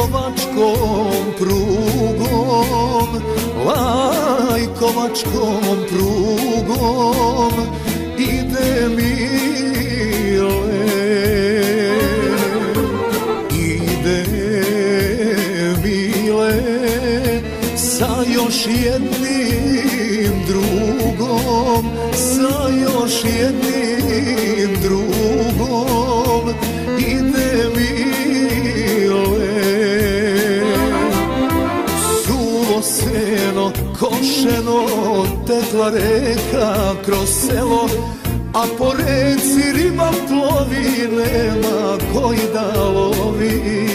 lajkovačkom prugom, lajkovačkom prugom ide Mile, ide Mile sa još jednim drugom, sa još jednim drugom ide Mile. Suvo seno košeno tekla reka kroz selo, a po reci riba plovi, nema koji da lovi.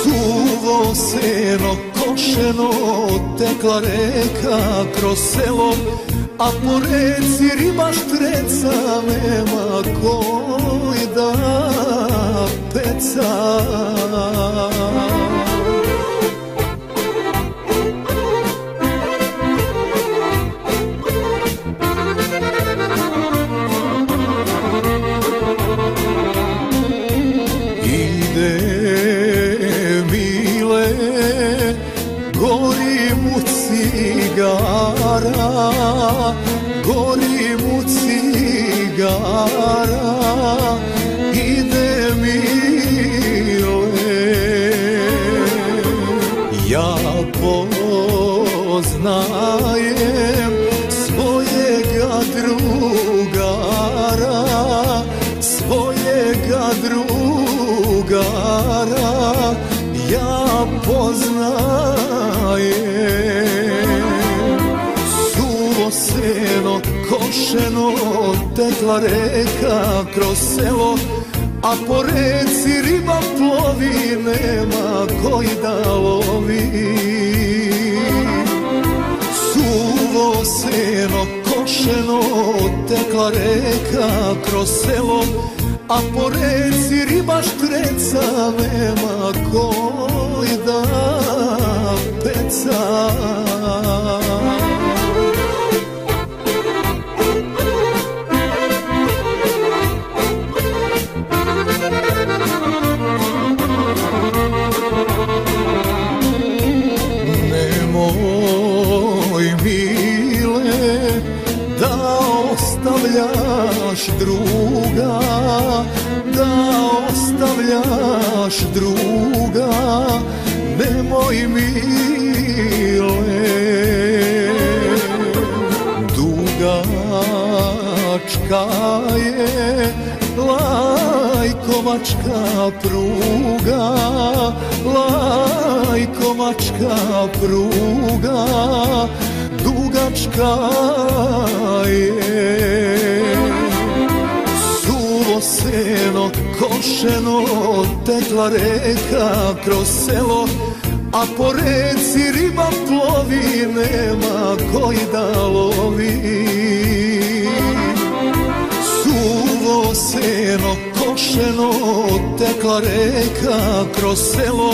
Suvo seno košeno tekla reka kroz selo, a po reci riba štreca, nema koji da peca. Gori mu cigara, ide Mile. Ja poznajem svojega drugara, svojega drugara, ja poznajem. Seno košeno tekla reka kroz selo, a po reci riba plovi, nema koji da lovi. Suvo seno košeno tekla reka kroz selo, a po reci riba štreca, nema koji da peca. Nemoj Mile da ostavljaš druga, da ostavljaš druga, nemoj Mile. Dugačka je lajkovačka pruga, lajkovačka pruga, dugačka je. Suvo seno košeno tekla reka kroz selo, a po reci riba plovi, nema koji da lovi. Suvo seno košeno tekla reka kroz selo,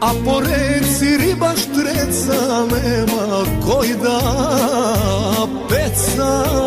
a po reci riba štreca, nema koji da peca.